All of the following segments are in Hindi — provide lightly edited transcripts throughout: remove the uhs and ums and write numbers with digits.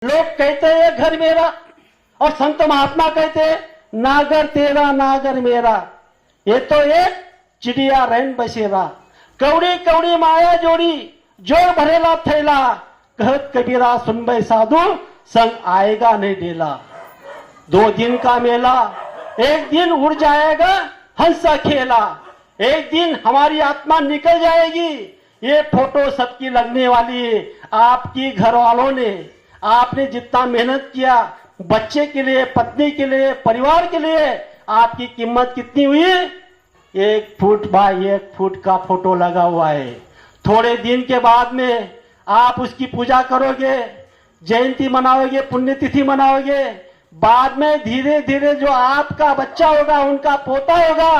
लोग कहते हैं घर मेरा और संत महात्मा कहते हैं नागर तेरा नागर मेरा। ये तो एक चिड़िया रैन बसेरा, कौड़ी कौड़ी माया जोड़ी जोड़ भरेला थैला, कहत कबीरा सुनबे साधु संग आएगा नहीं डेला। 2 दिन का मेला, एक दिन उड़ जाएगा हंसा खेला, एक दिन हमारी आत्मा निकल जाएगी। ये फोटो सबकी लगने वाली है। आपकी घर वालों ने, आपने जितना मेहनत किया बच्चे के लिए, पत्नी के लिए, परिवार के लिए, आपकी कीमत कितनी हुई? 1 फुट बाय 1 फुट का फोटो लगा हुआ है। थोड़े दिन के बाद में आप उसकी पूजा करोगे, जयंती मनाओगे, पुण्यतिथि मनाओगे। बाद में धीरे धीरे जो आपका बच्चा होगा, उनका पोता होगा,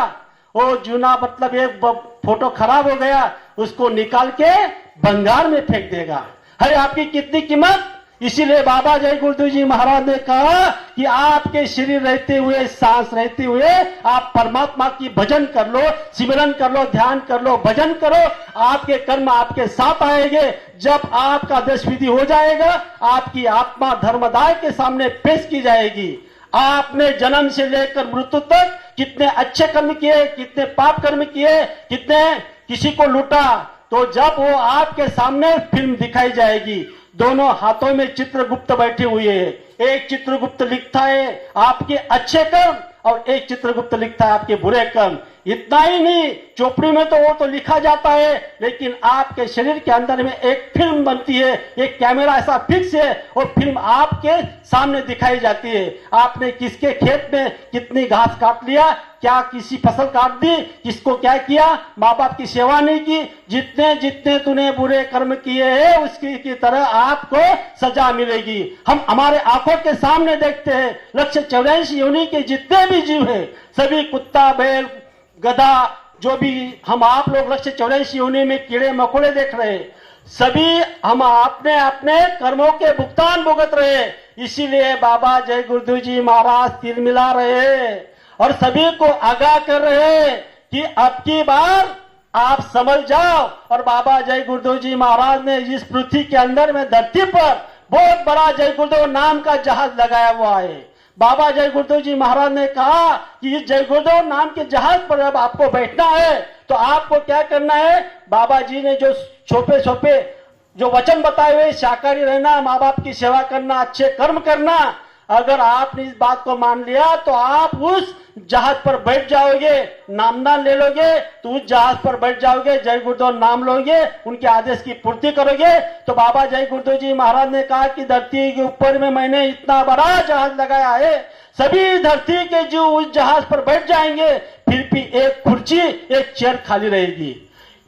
वो जूना मतलब एक फोटो खराब हो गया, उसको निकाल के बंगाल में फेंक देगा। है आपकी कितनी कीमत? इसीलिए बाबा जय गुरुदेव जी महाराज ने कहा कि आपके शरीर रहते हुए, सांस रहते हुए आप परमात्मा की भजन कर लो, सिमरन कर लो, ध्यान कर लो, भजन करो। आपके कर्म आपके साथ आएंगे। जब आपका दश विधि हो जाएगा, आपकी आत्मा धर्मदाय के सामने पेश की जाएगी। आपने जन्म से लेकर मृत्यु तक कितने अच्छे कर्म किए, कितने पाप कर्म किए, कितने किसी को लूटा, तो जब वो आपके सामने फिल्म दिखाई जाएगी। दोनों हाथों में चित्रगुप्त बैठे हुए हैं। एक चित्रगुप्त लिखता है आपके अच्छे कर्म और एक चित्रगुप्त लिखता है आपके बुरे कर्म। इतना ही नहीं, चोपड़ी में तो वो तो लिखा जाता है, लेकिन आपके शरीर के अंदर में एक फिल्म बनती है, एक कैमरा ऐसा फिक्स है, और फिल्म आपके सामने दिखाई जाती है। आपने किसके खेत में कितनी घास काट लिया, क्या किसी फसल काट दी, किसको क्या किया, माँ बाप की सेवा नहीं की, जितने जितने तूने बुरे कर्म किए हैं उसकी की तरह आपको सजा मिलेगी। हम हमारे आंखों के सामने देखते हैं 184 योनि के जितने भी जीव हैं, सभी कुत्ता, बैल, गधा, जो भी हम आप लोग 184 योनि में कीड़े मकोड़े देख रहे हैं, सभी हम अपने अपने कर्मों के भुगतान भुगत रहे। इसीलिए बाबा जय गुरुदेव जी महाराज तिल मिला रहे और सभी को आगाह कर रहे कि अब की बार आप समझ जाओ। और बाबा जय गुरुदेव जी महाराज ने इस पृथ्वी के अंदर में, धरती पर बहुत बड़ा जय गुरुदेव नाम का जहाज लगाया हुआ है। बाबा जय गुरुदेव जी महाराज ने कहा कि इस जय गुरुदेव नाम के जहाज पर जब आपको बैठना है तो आपको क्या करना है। बाबा जी ने जो छोपे छोपे जो वचन बताए हुए, शाकाहारी रहना, माँ बाप की सेवा करना, अच्छे कर्म करना, अगर आपने इस बात को मान लिया तो आप उस जहाज पर बैठ जाओगे, नामदान ले लोगे तो उस जहाज पर बैठ जाओगे, जय गुरुदेव नाम लोगे, उनके आदेश की पूर्ति करोगे। तो बाबा जय गुरुदेव जी महाराज ने कहा कि धरती के ऊपर में मैंने इतना बड़ा जहाज लगाया है, सभी धरती के जो उस जहाज पर बैठ जाएंगे, फिर भी एक कुर्सी, एक चेयर खाली रहेगी।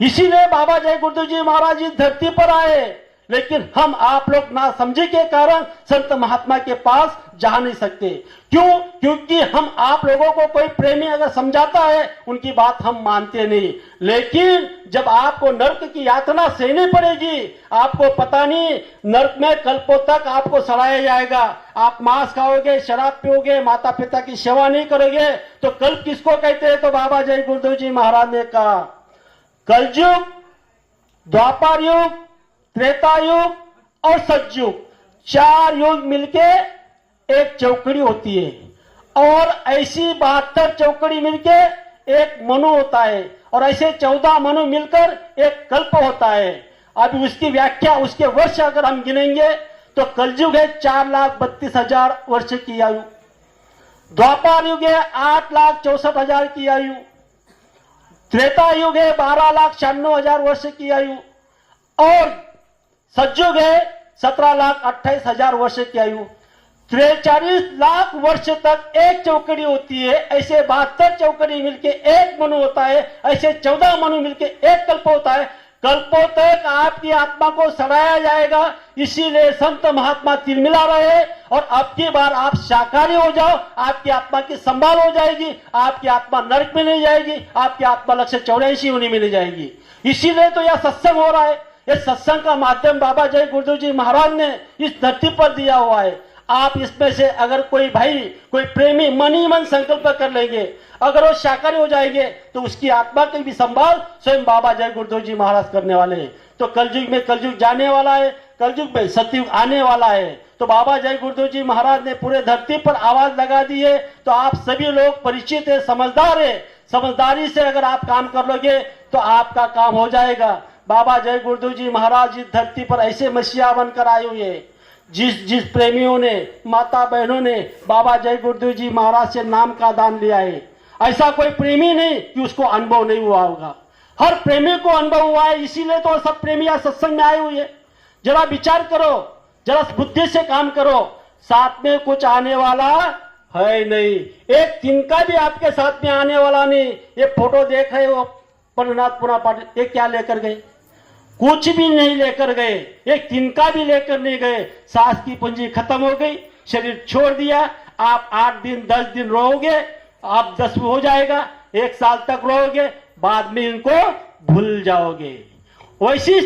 इसीलिए बाबा जय गुरुदेव जी महाराज इस धरती पर आए, लेकिन हम आप लोग ना समझे के कारण संत महात्मा के पास जा नहीं सकते। क्यों? क्योंकि हम आप लोगों को कोई प्रेमी अगर समझाता है, उनकी बात हम मानते नहीं। लेकिन जब आपको नरक की यातना सहनी पड़ेगी, आपको पता नहीं नरक में कल्पों तक आपको सड़ाया जाएगा। आप मांस खाओगे, शराब पियोगे, माता पिता की सेवा नहीं करोगे, तो कल्प किसको कहते हैं? तो बाबा जय गुरुदेव जी महाराज ने कहा कलयुग, द्वापर युग, त्रेता युग और सतयुग, 4 युग मिलके एक चौकड़ी होती है। और ऐसी 72 चौकड़ी मिलके एक मनु होता है, और ऐसे 14 मनु मिलकर एक कल्प होता है। अब उसकी व्याख्या, उसके वर्ष अगर हम गिनेंगे तो कलयुग है 4,32,000 वर्ष की आयु, द्वापर युग है 8,64,000 की आयु, त्रेता युग है 12,96,000 वर्ष की आयु, और सतयुग है 17,28,000 वर्ष की आयु। 43 लाख वर्ष तक एक चौकड़ी होती है। ऐसे 72 चौकड़ी मिलके एक मनु होता है, ऐसे 14 मनु मिलके एक कल्प होता है। कल्पों तक आपकी आत्मा को सड़ाया जाएगा। इसीलिए संत महात्मा तिलमिला रहे, और अब की बार आप शाकाहारी हो जाओ, आपकी आत्मा की संभाल हो जाएगी, आपकी आत्मा नरक में नहीं जाएगी, आपकी आत्मा 184 योनि में नहीं जाएगी। इसीलिए तो यह सत्संग हो रहा है। ये सत्संग का माध्यम बाबा जय गुरुदेव जी महाराज ने इस धरती पर दिया हुआ है। आप इसमें से अगर कोई भाई, कोई प्रेमी मन ही मन संकल्प कर लेंगे, अगर वो शाकाहारी हो जाएंगे, तो उसकी आत्मा की भी संभाल स्वयं बाबा जय गुरुदेव जी महाराज करने वाले हैं। तो कलयुग में कलयुग जाने वाला है। कलयुग में सतयुग आने वाला है। तो बाबा जय गुरुदेव जी महाराज ने पूरे धरती पर आवाज लगा दी है। तो आप सभी लोग परिचित है, समझदार है, समझदारी से अगर आप काम कर लोगे तो आपका काम हो जाएगा। बाबा जय गुरुदेव जी महाराज इस धरती पर ऐसे मसीहा बनकर आए हुए हैं। जिस प्रेमियों ने, माता बहनों ने बाबा जय गुरुदेव जी महाराज से नाम का दान लिया है, ऐसा कोई प्रेमी नहीं कि उसको अनुभव नहीं हुआ होगा। हर प्रेमी को अनुभव हुआ है, इसीलिए तो सब प्रेमी आज सत्संग में आए हुए हैं। जरा विचार करो, जरा बुद्धि से काम करो, साथ में कुछ आने वाला है नहीं, एक तिनका भी आपके साथ में आने वाला नहीं। ये फोटो देख रहे हो पंडनाथ पुरा पाटिल, ये क्या लेकर गए? कुछ भी नहीं लेकर गए, एक तिनका भी लेकर नहीं गए। सांस की पूंजी खत्म हो गई, शरीर छोड़ दिया। आप 8 दिन 10 दिन रहोगे, आप 10 हो जाएगा, 1 साल तक रहोगे, बाद में इनको भूल जाओगे। वैसी